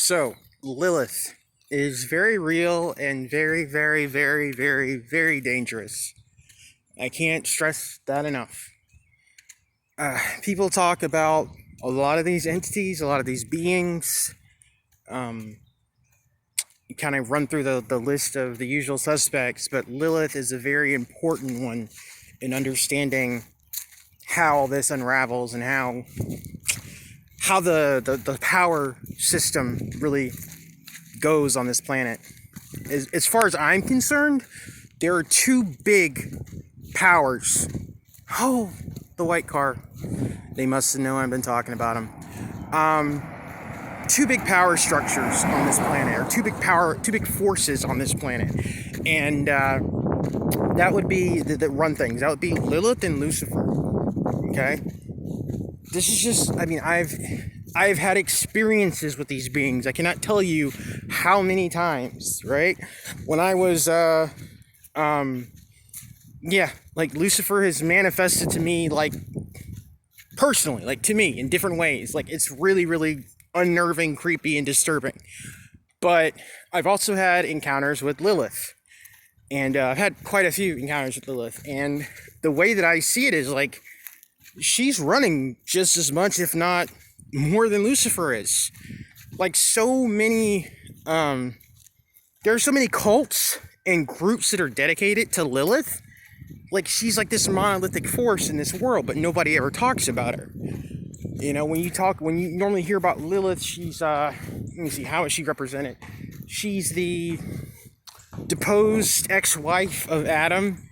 So, Lilith is very real and very, very, very, very, very dangerous. I can't stress that enough. People talk about a lot of these entities, a lot of these beings. You kind of run through the list of the usual suspects, but Lilith is a very important one in understanding how this unravels and how the power system really goes on this planet. As far as I'm concerned, there are two big powers. Oh, the white car. They must have known I've been talking about them. Two big power structures on this planet, or two big forces on this planet, and that would be that run things. That would be Lilith and Lucifer. Okay. This is just, I mean, I've had experiences with these beings. I cannot tell you how many times, right? When I was, like Lucifer has manifested to me, like, personally, like to me in different ways. Like, it's really, really unnerving, creepy, and disturbing. But I've also had encounters with Lilith. And I've had quite a few encounters with Lilith. And the way that I see it is, like, she's running just as much, if not more, than Lucifer is. Like, so many, there are so many cults and groups that are dedicated to Lilith. Like, she's like this monolithic force in this world, but nobody ever talks about her. You know, when you normally hear about Lilith, she's, let me see, how is she represented? She's the deposed ex-wife of Adam.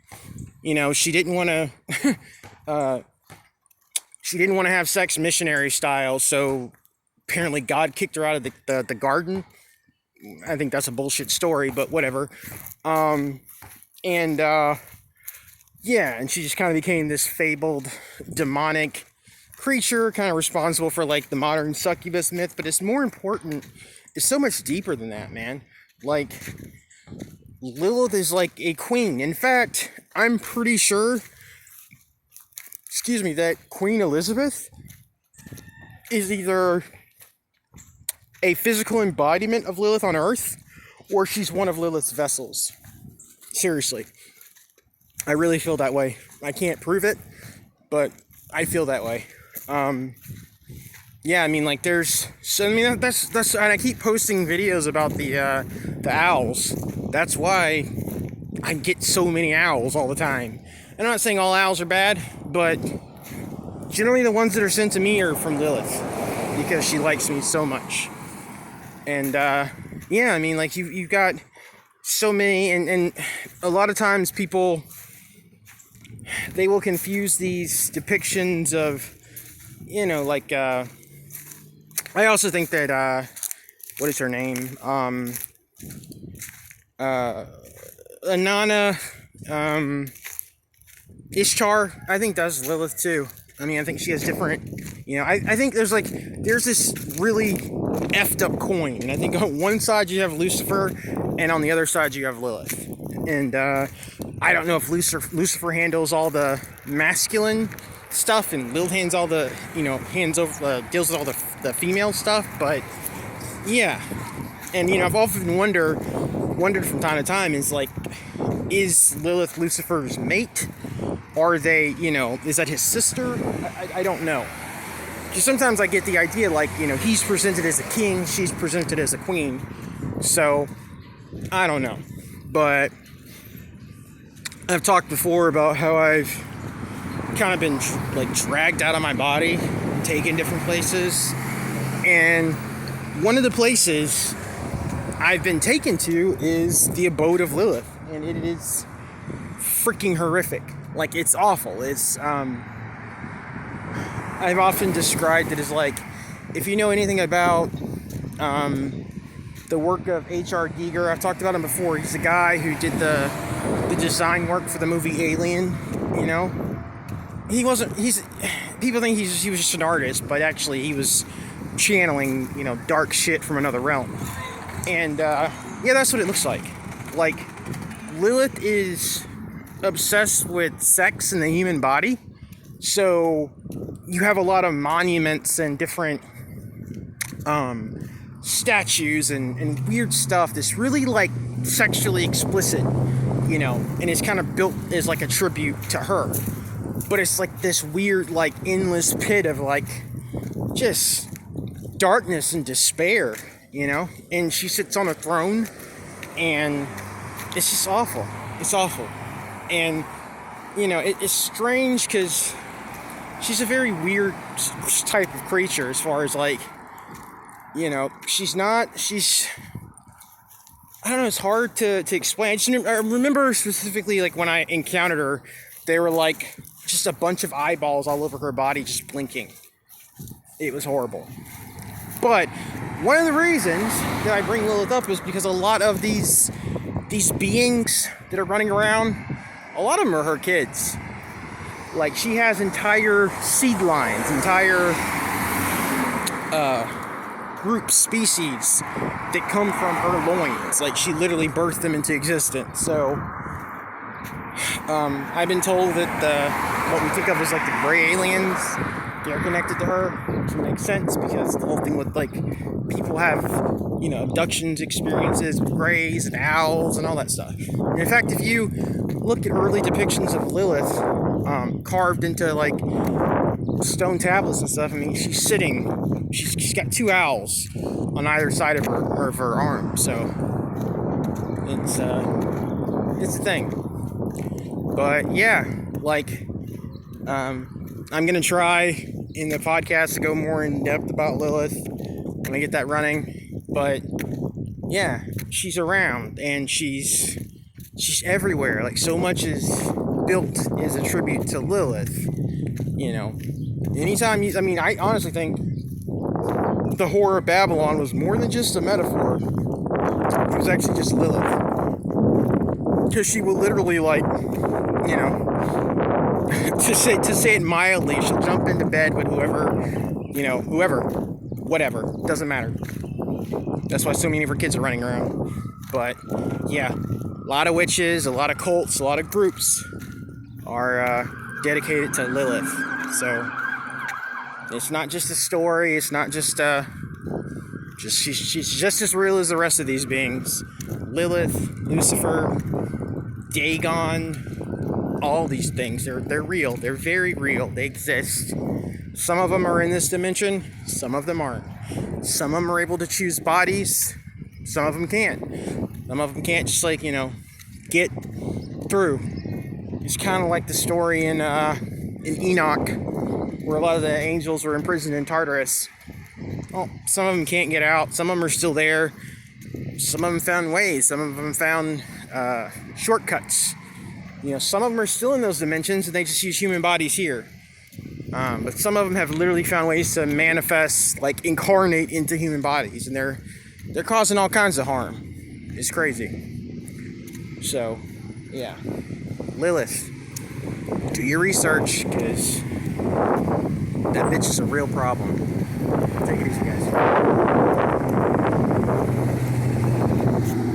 You know, she didn't want to, she didn't want to have sex missionary style, so apparently God kicked her out of the garden. I think that's a bullshit story, but whatever. Yeah, and she just kind of became this fabled, demonic creature, kind of responsible for, like, the modern succubus myth, but it's more important, it's so much deeper than that, man. Like, Lilith is like a queen. In fact, I'm pretty sure, that Queen Elizabeth is either a physical embodiment of Lilith on Earth, or she's one of Lilith's vessels. Seriously. I really feel that way. I can't prove it, but I feel that way. Yeah, I mean, like, that's, and I keep posting videos about the owls. That's why I get so many owls all the time. I'm not saying all owls are bad, but generally the ones that are sent to me are from Lilith, because she likes me so much. And, yeah, I mean, like, you've got so many, and a lot of times people, they will confuse these depictions of, you know, like, I also think that, what is her name? Inanna, Ishtar, I think that's Lilith too. I mean, I think she has different, you know, I think there's this really effed up coin, and I think on one side you have Lucifer, and on the other side you have Lilith. And, I don't know if Lucifer handles all the masculine stuff, and Lilith hands all the, you know, deals with all the female stuff, but, yeah. And, you know, I've often wondered from time to time, is Lilith Lucifer's mate? Are they, you know, is that his sister? I don't know. Because sometimes I get the idea, like, you know, he's presented as a king, she's presented as a queen. So, I don't know. But I've talked before about how I've kind of been, like, dragged out of my body, taken different places. And one of the places I've been taken to is the abode of Lilith. And it is freaking horrific. Like, it's awful. It's, I've often described it as, like, if you know anything about the work of H.R. Giger, I've talked about him before. He's the guy who did the design work for the movie Alien, you know? People think he was just an artist, but actually he was channeling, you know, dark shit from another realm. And, yeah, that's what it looks like. Like, Lilith is obsessed with sex in the human body, so you have a lot of monuments and different statues and weird stuff that's really like sexually explicit, you know, and it's kind of built as like a tribute to her. But it's like this weird, like, endless pit of like just darkness and despair, you know? And she sits on a throne, and it's just awful. It's awful. And, you know, it's strange because she's a very weird type of creature as far as like, you know, I don't know, it's hard to explain. I remember specifically like when I encountered her, they were like just a bunch of eyeballs all over her body just blinking. It was horrible. But one of the reasons that I bring Lilith up is because a lot of these beings that are running around, a lot of them are her kids. Like, she has entire seed lines, entire group species that come from her loins. Like, she literally birthed them into existence. So I've been told that what we think of as like the gray aliens, they're connected to her, which makes sense because the whole thing with like people have, you know, abductions experiences with grays and owls and all that stuff. And in fact, if you look at early depictions of Lilith carved into like stone tablets and stuff, I mean, she's got two owls on either side of her arm, so it's a thing. But yeah, like I'm gonna try in the podcast to go more in depth about Lilith when I get that running. But yeah, she's around and she's everywhere. Like, so much is built as a tribute to Lilith. You know, anytime I honestly think the Whore of Babylon was more than just a metaphor. It was actually just Lilith, because she will literally, like, you know, to say it mildly, she'll jump into bed with whatever, doesn't matter. That's why so many of her kids are running around. But yeah, a lot of witches, a lot of cults, a lot of groups are dedicated to Lilith. So it's not just a story. It's not just she's just as real as the rest of these beings. Lilith, Lucifer, Dagon, all these things, they're real. They're very real. They exist. Some of them are in this dimension. Some of them aren't. Some of them are able to choose bodies. Some of them can't. Some of them can't just, like, you know, get through. It's kind of like the story in Enoch, where a lot of the angels were imprisoned in Tartarus. Well, some of them can't get out. Some of them are still there. Some of them found ways. Some of them found shortcuts. You know, some of them are still in those dimensions and they just use human bodies here. But some of them have literally found ways to manifest, like, incarnate into human bodies, and they're causing all kinds of harm. It's crazy. So, yeah, Lilith, do your research, because that bitch is a real problem. Take it easy, guys.